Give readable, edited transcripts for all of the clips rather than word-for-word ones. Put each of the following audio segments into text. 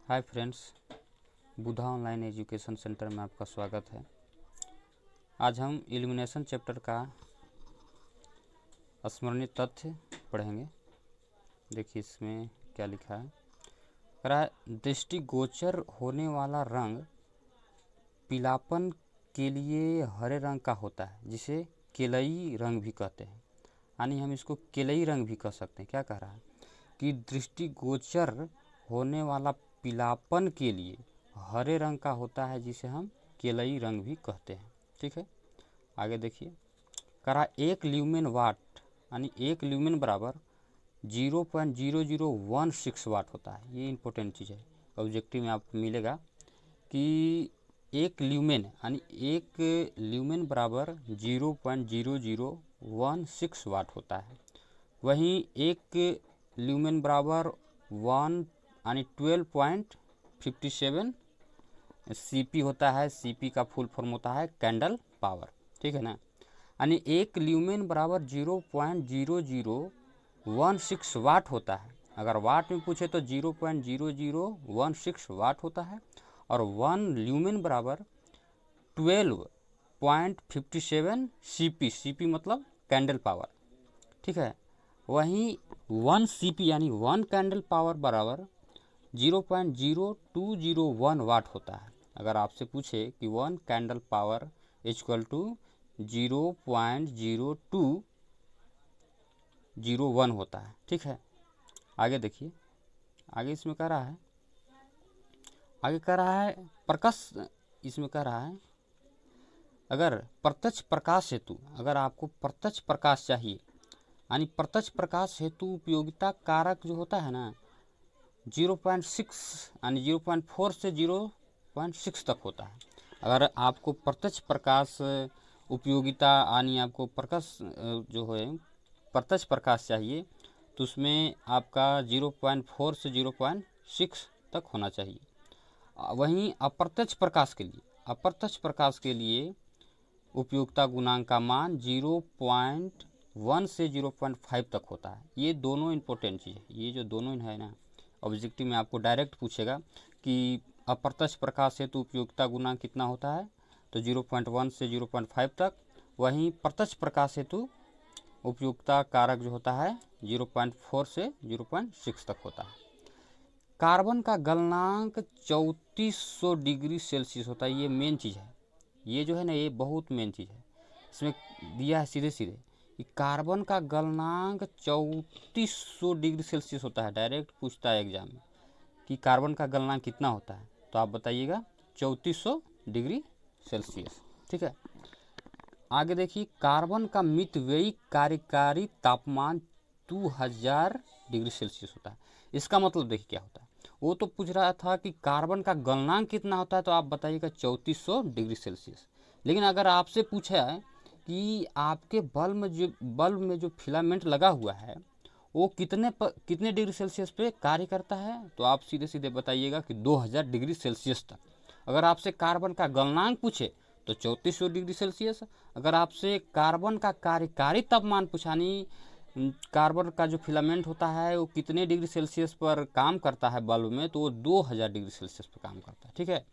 Hi friends, बुधा online education centre में आपका स्वागत है। आज हम इल्यूमिनेशन चैप्टर का स्मरणीय तथ्य पढ़ेंगे। देखिए इसमें क्या लिखा है। कह रहा है दृष्टिगोचर होने वाला रंग पीलापन के लिए हरे रंग का होता है, जिसे केलई रंग भी कहते हैं। यानी हम इसको केलई रंग भी कह सकते हैं। क्या कह रहा है कि दृष्टिगोचर होने वाला पीलापन के लिए हरे रंग का होता है, जिसे हम केलई रंग भी कहते हैं। ठीक है, आगे देखिए। कह रहा एक ल्यूमेन वाट यानी एक ल्यूमेन बराबर 0.0016 वाट होता है। ये इंपॉर्टेंट चीज़ है, ऑब्जेक्टिव में आपको मिलेगा कि एक ल्यूमेन यानी एक ल्यूमेन बराबर 0.0016 वाट होता है। वहीं एक ल्यूमेन बराबर 1 यानी 12.57 सीपी होता है। सीपी का फुल फॉर्म होता है कैंडल पावर। ठीक है ना। यानी एक ल्यूमेन बराबर 0.0016 वाट होता है। अगर वाट में पूछे तो 0.0016 वाट होता है। और 1 ल्यूमेन बराबर 12.57 सीपी। सीपी मतलब कैंडल पावर। ठीक है। वहीं 1 सीपी यानी 1 कैंडल पावर बराबर 0.0201 वाट होता है। अगर आपसे पूछे कि 1 कैंडल पावर इक्वल टू 0.0201 होता है। ठीक है, आगे देखिए। आगे इसमें कह रहा है प्रकाश। इसमें कह रहा है अगर प्रत्यक्ष प्रकाश हेतु, अगर आपको प्रत्यक्ष प्रकाश चाहिए यानी प्रत्यक्ष प्रकाश हेतु उपयोगिता कारक जो होता है ना 0.6 यानी 0.4 से 0.6 तक होता है। अगर आपको प्रत्यक्ष प्रकाश उपयोगिता यानी आपको प्रकाश जो है प्रत्यक्ष प्रकाश चाहिए तो उसमें आपका 0.4 से 0.6 तक होना चाहिए। वहीं अप्रत्यक्ष प्रकाश के लिए उपयोगिता गुणांक का मान 0.1 से 0.5 तक होता है। ये दोनों इंपॉर्टेंट चीज़ है। ये जो दोनों है ना, ऑब्जेक्टिव में आपको डायरेक्ट पूछेगा कि अप्रत्यक्ष प्रकाश हेतु उपयोगिता गुणांक कितना होता है, तो 0.1 से 0.5 तक। वहीं प्रत्यक्ष प्रकाश हेतु उपयोगिता कारक जो होता है 0.4 से 0.6 तक होता है। कार्बन का गलनांक 3400 डिग्री सेल्सियस होता है। ये मेन चीज़ है। ये जो है ना, ये बहुत मेन चीज़ है। इसमें दिया है सीधे सीधे कि कार्बन का गलनांक 3400 डिग्री सेल्सियस होता है। डायरेक्ट पूछता है एग्जाम में कि कार्बन का गलनांक कितना होता है, तो आप बताइएगा 3400 डिग्री सेल्सियस। ठीक है, आगे देखिए। कार्बन का मितव्ययी कार्यकारी तापमान 2000 डिग्री सेल्सियस होता है। इसका मतलब देखिए क्या होता है। वो तो पूछ रहा था कि कार्बन का गलनांक कितना होता है, तो आप बताइएगा 3400 डिग्री सेल्सियस। लेकिन अगर आपसे पूछा है कि आपके बल्ब में जो फिलामेंट लगा हुआ है वो कितने डिग्री सेल्सियस पे कार्य करता है, तो आप सीधे सीधे बताइएगा कि 2000 डिग्री सेल्सियस तक। अगर आपसे कार्बन का गलनांक पूछे तो 3400 डिग्री सेल्सियस। अगर आपसे कार्बन का कार्यकारी तापमान पूछानी, कार्बन का जो फिलामेंट होता है वो कितने डिग्री सेल्सियस पर काम करता है बल्ब में, तो वो 2000 डिग्री सेल्सियस पर काम करता है। ठीक है,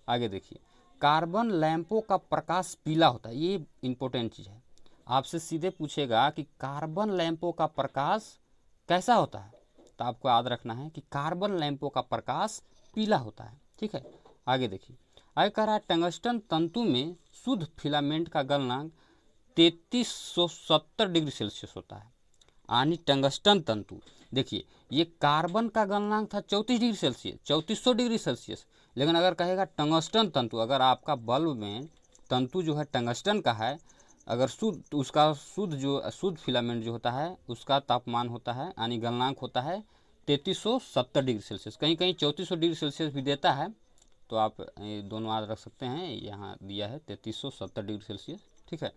आगे देखिए। कार्बन लैंपों का प्रकाश पीला होता है। ये इंपॉर्टेंट चीज़ है। आपसे सीधे पूछेगा कि कार्बन लैंपों का प्रकाश कैसा होता है, तो आपको याद रखना है कि कार्बन लैंपों का प्रकाश पीला होता है। ठीक है, आगे देखिए। आगे कह रहा है टंगस्टन तंतु में शुद्ध फिलामेंट का गलनांक 3370 डिग्री सेल्सियस होता है। यानी टंगस्टन तंतु, देखिए ये कार्बन का गलनांक था 3400 डिग्री सेल्सियस। लेकिन अगर कहेगा टंगस्टन तंतु, अगर आपका बल्ब में तंतु जो है टंगस्टन का है, अगर शुद्ध उसका शुद्ध फिलामेंट जो होता है उसका तापमान होता है यानी गलनांक होता है 3370 डिग्री सेल्सियस। कहीं कहीं 3400 डिग्री सेल्सियस भी देता है, तो आप ये दोनों याद रख सकते हैं। यहाँ दिया है 3370 डिग्री सेल्सियस। ठीक है,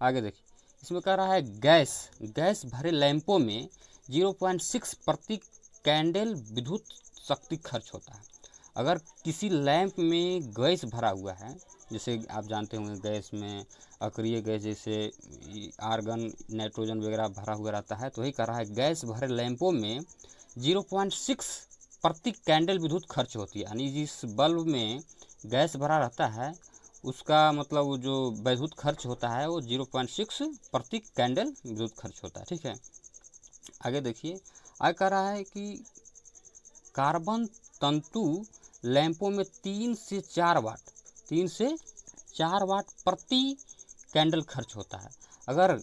आगे देखिए। इसमें कह रहा है गैस भरे लैंपों में 0.6 प्रति कैंडल विद्युत शक्ति खर्च होता है। अगर किसी लैंप में गैस भरा हुआ है, जैसे आप जानते होंगे गैस में अक्रिय गैस जैसे आर्गन नाइट्रोजन वगैरह भरा हुआ रहता है, तो वही कह रहा है गैस भरे लैंपों में 0.6 प्रति कैंडल विद्युत खर्च होती है, यानी जिस बल्ब में गैस भरा रहता है उसका मतलब वो जो विद्युत खर्च होता है वो 0.6 प्रति कैंडल विद्युत खर्च होता है। ठीक है, आगे देखिए, आगे कह रहा है कि कार्बन तंतु लैंपों में 3 से 4 वाट प्रति कैंडल खर्च होता है। अगर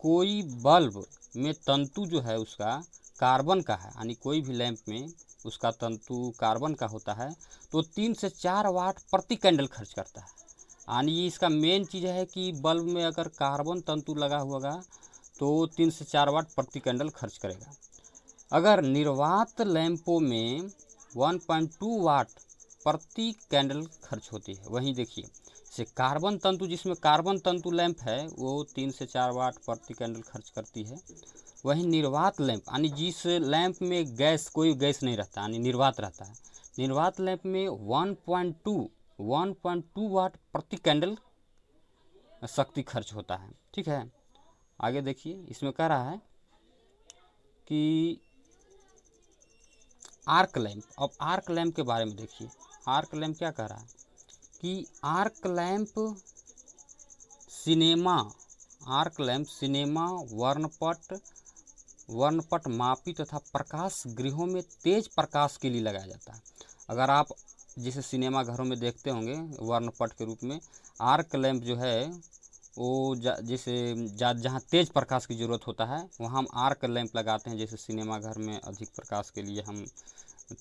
कोई बल्ब में तंतु जो है उसका कार्बन का है, यानी कोई भी लैंप में उसका तंतु कार्बन का होता है तो 3 से 4 वाट प्रति कैंडल खर्च करता है। यानी इसका मेन चीज़ है कि बल्ब में अगर कार्बन तंतु लगा होगा तो 3 से 4 वाट प्रति कैंडल खर्च करेगा। अगर निर्वात लैंपों में 1.2 वाट प्रति कैंडल खर्च होती है। वहीं देखिए, जैसे कार्बन तंतु, जिसमें कार्बन तंतु लैंप है वो 3 से 4 वाट प्रति कैंडल खर्च करती है। वहीं निर्वात लैंप, यानी जिस लैंप में गैस, कोई गैस नहीं रहता, यानी निर्वात रहता है, निर्वात लैंप में 1.2 वाट प्रति कैंडल शक्ति खर्च होता है। ठीक है, आगे देखिए, इसमें कह रहा है कि आर्क लैंप। अब आर्क लैंप के बारे में देखिए, आर्क लैंप क्या कह रहा है कि आर्क लैंप सिनेमा, वर्णपट मापी तथा प्रकाश गृहों में तेज प्रकाश के लिए लगाया जाता है। अगर आप जैसे सिनेमा घरों में देखते होंगे वर्णपट के रूप में, आर्क लैंप जो है वो जैसे जहाँ तेज प्रकाश की ज़रूरत होता है वहाँ हम आर्क लैंप लगाते हैं। जैसे सिनेमा घर में अधिक प्रकाश के लिए हम,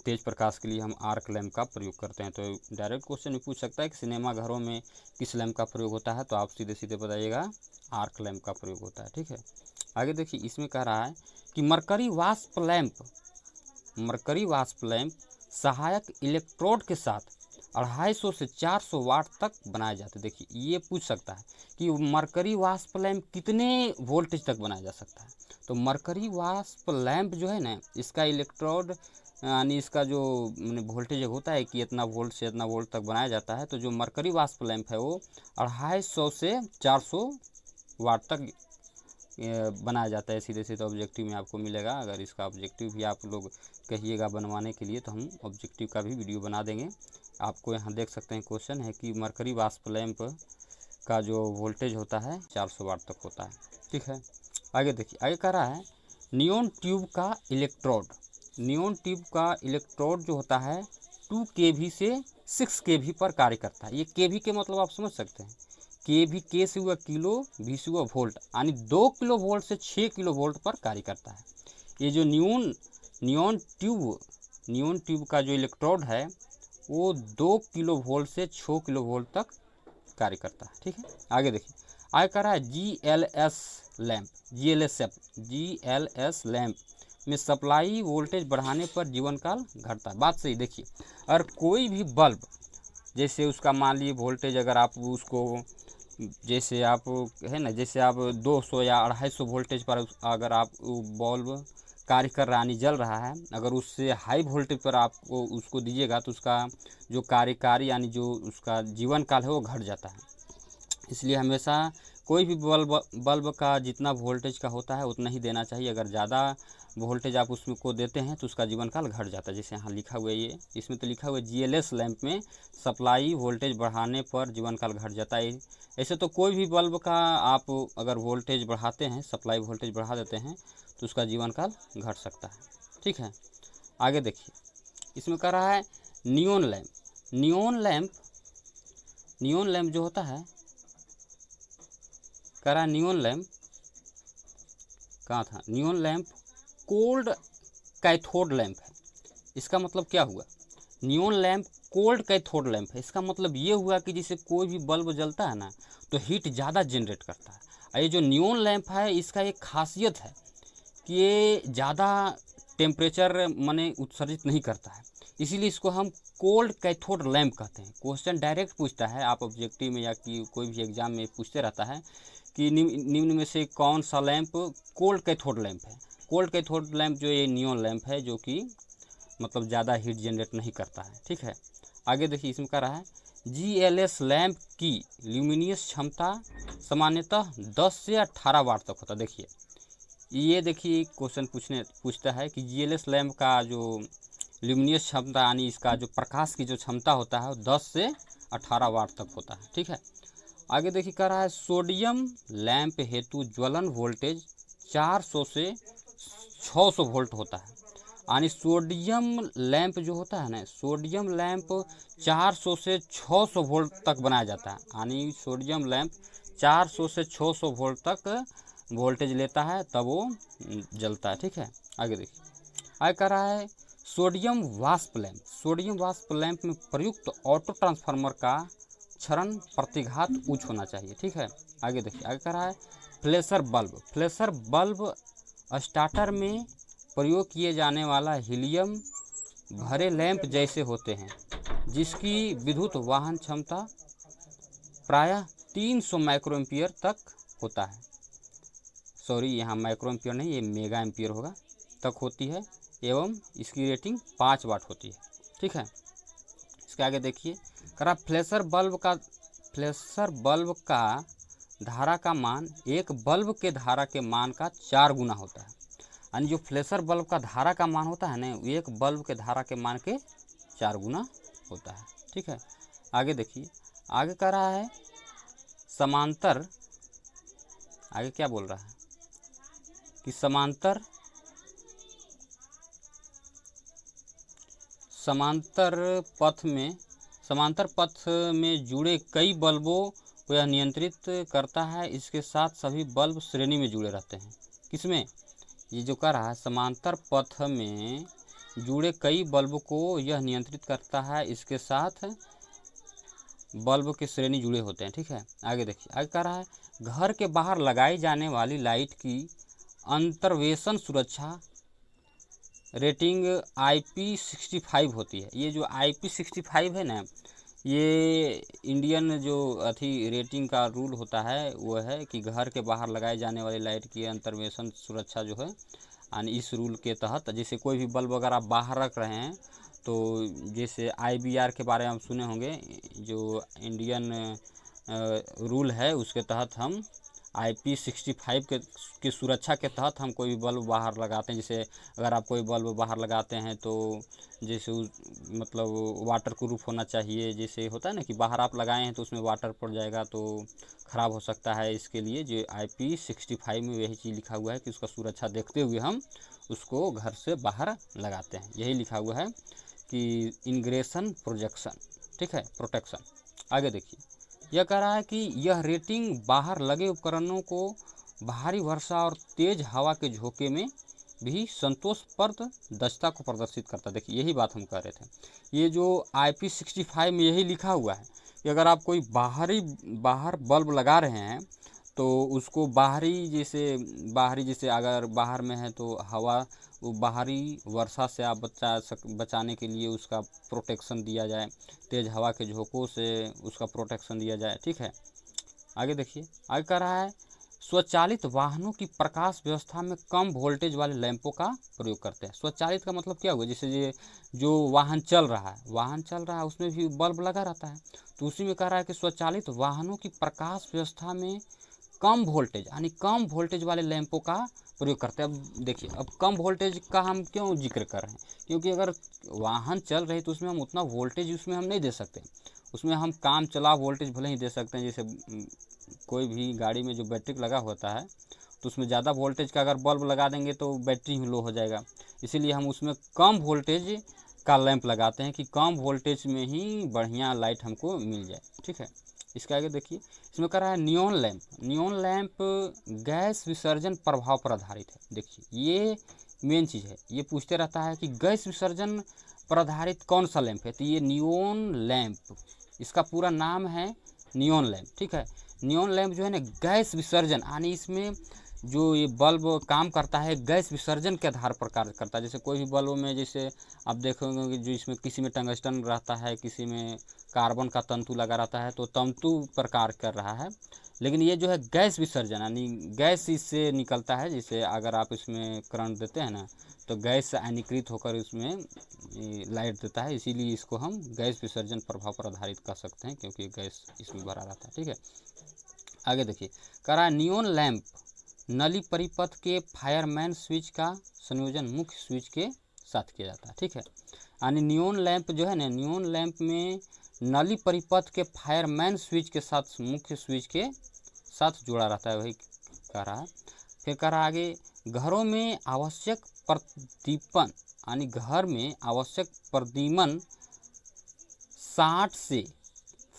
तेज प्रकाश के लिए हम आर्क लैंप का प्रयोग करते हैं। तो डायरेक्ट क्वेश्चन भी पूछ सकता है कि सिनेमा घरों में किस लैंप का प्रयोग होता है, तो आप सीधे सीधे बताइएगा आर्क लैंप का प्रयोग होता है। ठीक है, आगे देखिए, इसमें कह रहा है कि मरकरी वाष्प लैंप सहायक इलेक्ट्रोड के साथ 250 से 400 वाट तक बनाए जाते हैं। देखिए, ये पूछ सकता है कि मरकरी वाष्प लैंप कितने वोल्टेज तक बनाया जा सकता है। तो मरकरी वाष्प लैंप जो है ना, इसका इलेक्ट्रोड यानी इसका जो वोल्टेज होता है कि इतना वोल्ट से इतना वोल्ट तक बनाया जाता है। तो जो मरकरी वाष्प लैंप है वो 250 से 400 वाट तक बनाया जाता है। सीधे सीधे ऑब्जेक्टिव में आपको मिलेगा। अगर इसका ऑब्जेक्टिव भी आप लोग कहिएगा बनवाने के लिए तो हम ऑब्जेक्टिव का भी वीडियो बना देंगे। आपको यहाँ देख सकते हैं, क्वेश्चन है कि मरकरी वाष्प लैंप का जो वोल्टेज होता है 400 वाट तक होता है। ठीक है, आगे देखिए, आगे कह रहा है नियॉन ट्यूब का इलेक्ट्रोड जो होता है 2 kV से 6 kV पर कार्य करता है। ये kV के मतलब आप समझ सकते हैं, kV के से हुआ किलो, V से हुआ वोल्ट, यानी 2 किलो वोल्ट से 6 किलो वोल्ट पर कार्य करता है। ये जो नियॉन ट्यूब का जो इलेक्ट्रोड है वो 2 किलो वोल्ट से 6 किलो वोल्ट तक कार्य करता है। ठीक है, आगे देखिए, आगे कह रहा है GLS लैंप में सप्लाई वोल्टेज बढ़ाने पर जीवन काल घटता है। बात सही। देखिए, अगर कोई भी बल्ब, जैसे उसका मान लीजिए वोल्टेज, अगर आप उसको जैसे आप है ना, जैसे आप 200 या 250 वोल्टेज पर अगर आप बल्ब कार्य कर रहा है, जल रहा है, अगर उससे हाई वोल्टेज पर आप उसको दीजिएगा तो उसका जो कार्यकारी यानी जो उसका जीवन काल है वो घट जाता है। इसलिए हमेशा कोई भी बल्ब का जितना वोल्टेज का होता है उतना ही देना चाहिए। अगर ज़्यादा वोल्टेज आप उसमें को देते हैं तो उसका जीवन काल घट जाता है। जैसे यहाँ लिखा हुआ है, ये इसमें तो लिखा हुआ है GLS लैंप में सप्लाई वोल्टेज बढ़ाने पर जीवन काल घट जाता है। ऐसे तो कोई भी बल्ब का आप अगर वोल्टेज बढ़ाते हैं, सप्लाई वोल्टेज बढ़ा देते हैं तो उसका जीवन काल घट सकता है। ठीक है, आगे देखिए, इसमें कह रहा है नियॉन लैंप जो होता है, कह रहा है नियॉन लैंप कहाँ था, neon lamp cold cathode lamp है। इसका मतलब क्या हुआ, neon lamp cold cathode lamp है। इसका मतलब ये हुआ कि जैसे कोई भी बल्ब जलता है ना तो हीट ज़्यादा जनरेट करता है। ये जो नियॉन लैंप है इसका एक खासियत है कि ये ज़्यादा टेम्परेचर माने उत्सर्जित नहीं करता है, इसीलिए इसको हम कोल्ड कैथोड लैंप कहते हैं। क्वेश्चन डायरेक्ट पूछता है, आप ऑब्जेक्टिव में या कि कोई भी एग्जाम में पूछते रहता है कि निम्न में से कौन सा लैंप कोल्ड कैथोड लैंप है। कोल्ड कैथोड लैंप जो ये नियॉन लैंप है जो कि मतलब ज़्यादा हीट जनरेट नहीं करता है। ठीक है, आगे देखिए, इसमें कह रहा है GLS लैंप की ल्यूमिनियस क्षमता सामान्यतः 10 से 18 वाट तक होता है। देखिए, ये देखिए क्वेश्चन पूछता है कि GLS लैंप का जो ल्यूमिनियस क्षमता यानी इसका जो प्रकाश की जो क्षमता होता है वो 10 से 18 वाट तक होता है। ठीक है, आगे देखिए कह रहा है सोडियम लैंप हेतु ज्वलन वोल्टेज 400 से 600 वोल्ट होता है। यानी सोडियम लैंप जो होता है ना, सोडियम लैंप 400 से 600 वोल्ट तक बनाया जाता है। यानी सोडियम लैंप 400 से 600 वोल्ट तक वोल्टेज लेता है तब वो जलता है। ठीक है, आगे देखिए आगे कह रहा है सोडियम वाष्प लैंप। सोडियम वाष्प लैंप में प्रयुक्त ऑटो ट्रांसफार्मर का क्षरण प्रतिघात उच्च होना चाहिए। ठीक है, आगे देखिए आगे कह रहा है flasher bulb. Flasher bulb starter में प्रयोग किए जाने वाला हीलियम भरे लैंप जैसे होते हैं, जिसकी विद्युत वाहन क्षमता प्रायः 300 माइक्रोएम्पियर तक होता है। सॉरी, यहाँ माइक्रोएम्पियर नहीं, ये मेगा एम्पियर होगा, तक होती है एवं इसकी रेटिंग 5 वाट होती है। ठीक है, इसके आगे देखिए करा फ्लैशर बल्ब का धारा का मान एक बल्ब के धारा के मान का 4 गुना होता है। यानी जो फ्लैशर बल्ब का धारा का मान होता है ना, एक बल्ब के धारा के मान के 4 गुना होता है। ठीक है, आगे देखिए आगे कह रहा है समांतर, आगे क्या बोल रहा है कि समांतर पथ में जुड़े कई बल्बों को यह नियंत्रित करता है। इसके साथ सभी बल्ब श्रेणी में जुड़े रहते हैं। किसमें? ये जो कह रहा है समांतर पथ में जुड़े कई बल्ब को यह नियंत्रित करता है, इसके साथ बल्ब के श्रेणी जुड़े होते हैं। ठीक है, आगे देखिए आगे कह रहा है घर के बाहर लगाई जाने वाली लाइट की अंतर्वेशन सुरक्षा रेटिंग IP65 होती है। ये जो IP65 है ना, ये इंडियन जो रेटिंग का रूल होता है वो है कि घर के बाहर लगाए जाने वाली लाइट की अंतर्वेशन सुरक्षा जो है, यानी इस रूल के तहत जैसे कोई भी बल्ब अगर आप बाहर रख रहे हैं तो जैसे IBR के बारे में आप सुने होंगे, जो इंडियन रूल है उसके तहत हम IP65 के सुरक्षा के तहत हम कोई भी बल्ब बाहर लगाते हैं। जैसे अगर आप कोई बल्ब बाहर लगाते हैं तो जैसे मतलब वाटर प्रूफ होना चाहिए। जैसे होता है ना कि बाहर आप लगाए हैं तो उसमें वाटर पड़ जाएगा तो ख़राब हो सकता है, इसके लिए जो IP65 में यही चीज़ लिखा हुआ है कि उसका सुरक्षा देखते हुए हम उसको घर से बाहर लगाते हैं। यही लिखा हुआ है कि इंग्रेशन प्रोजेक्शन, ठीक है, प्रोटेक्शन। आगे देखिए यह कह रहा है कि यह रेटिंग बाहर लगे उपकरणों को भारी वर्षा और तेज हवा के झोंके में भी संतोषप्रद दक्षता को प्रदर्शित करता है। देखिए यही बात हम कह रहे थे, ये जो IP65 में यही लिखा हुआ है कि अगर आप कोई बाहर बल्ब लगा रहे हैं तो उसको बाहरी जैसे अगर बाहर में है तो हवा वो बाहरी वर्षा से आप बचाने के लिए उसका प्रोटेक्शन दिया जाए, तेज़ हवा के झोंकों से उसका प्रोटेक्शन दिया जाए। ठीक है, आगे देखिए आगे कह रहा है स्वचालित वाहनों की प्रकाश व्यवस्था में कम वोल्टेज वाले लैंपों का प्रयोग करते हैं। स्वचालित का मतलब क्या हुआ, जैसे ये जो वाहन चल रहा है उसमें भी बल्ब लगा रहता है, तो उसी में कह रहा है कि स्वचालित वाहनों की प्रकाश व्यवस्था में कम वोल्टेज यानी कम वोल्टेज वाले लैंपों का प्रयोग करते हैं। अब देखिए अब कम वोल्टेज का हम क्यों जिक्र कर रहे हैं, क्योंकि अगर वाहन चल रही तो उसमें हम उतना वोल्टेज उसमें हम नहीं दे सकते। उसमें हम काम चला वोल्टेज भले ही दे सकते हैं। जैसे कोई भी गाड़ी में जो बैटरी लगा होता है तो उसमें ज़्यादा वोल्टेज का अगर बल्ब लगा देंगे तो बैटरी ही लो हो जाएगा, इसीलिए हम उसमें कम वोल्टेज का लैंप लगाते हैं कि कम वोल्टेज में ही बढ़िया लाइट हमको मिल जाए। ठीक है, इसके आगे देखिए इसमें कह रहा है नियॉन लैंप गैस विसर्जन प्रभाव पर आधारित है। देखिए ये मेन चीज़ है, ये पूछते रहता है कि गैस विसर्जन पर आधारित कौन सा लैंप है, तो ये नियॉन लैंप, इसका पूरा नाम है नियॉन लैंप। ठीक है, नियॉन लैंप जो है ना गैस विसर्जन यानी इसमें जो ये बल्ब काम करता है गैस विसर्जन के आधार पर कार्य करता है। जैसे कोई भी बल्ब में जैसे आप देखोगे कि जो इसमें किसी में टंगस्टन रहता है, किसी में कार्बन का तंतु लगा रहता है, तो तंतु पर कार्य कर रहा है। लेकिन ये जो है गैस विसर्जन यानी गैस इससे निकलता है। जैसे अगर आप इसमें करंट देते हैं ना तो गैस आयनीकृत होकर इसमें लाइट देता है, इसीलिए इसको हम गैस विसर्जन प्रभाव पर आधारित कर सकते हैं, क्योंकि गैस इसमें भरा रहता है। ठीक है, आगे देखिए कह रहा है नियॉन लैंप नली परिपथ के फायरमैन स्विच का संयोजन मुख्य स्विच के साथ किया जाता है। ठीक है, यानी नियॉन लैंप जो है ना, नियॉन लैंप में नली परिपथ के फायरमैन स्विच के साथ, मुख्य स्विच के साथ जुड़ा रहता है, वही कह रहा है। फिर कह रहा आगे, घरों में आवश्यक प्रदीपन, यानी घर में आवश्यक प्रदीमन 60 से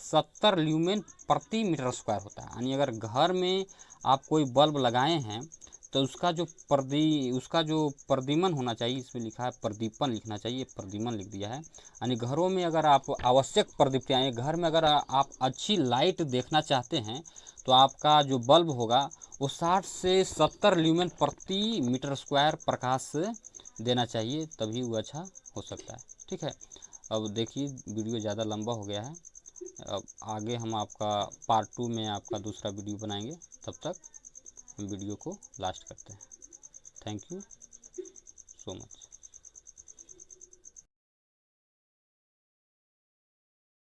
70 ल्यूमेन प्रति मीटर स्क्वायर होता है। यानी अगर घर में आप कोई बल्ब लगाए हैं तो उसका जो प्रदीमन होना चाहिए, इसमें लिखा है प्रदीपन लिखना चाहिए, प्रदीमन लिख दिया है। यानी घरों में अगर आप आवश्यक प्रदीप्तियाँ, घर में अगर आप अच्छी लाइट देखना चाहते हैं तो आपका जो बल्ब होगा वो 60 से 70 ल्यूमेन प्रति मीटर स्क्वायर प्रकाश देना चाहिए, तभी वो अच्छा हो सकता है। ठीक है, अब देखिए वीडियो ज़्यादा लंबा हो गया है, अब आगे हम आपका पार्ट 2 में आपका दूसरा वीडियो बनाएंगे। तब तक हम वीडियो को लास्ट करते हैं। Thank you so much.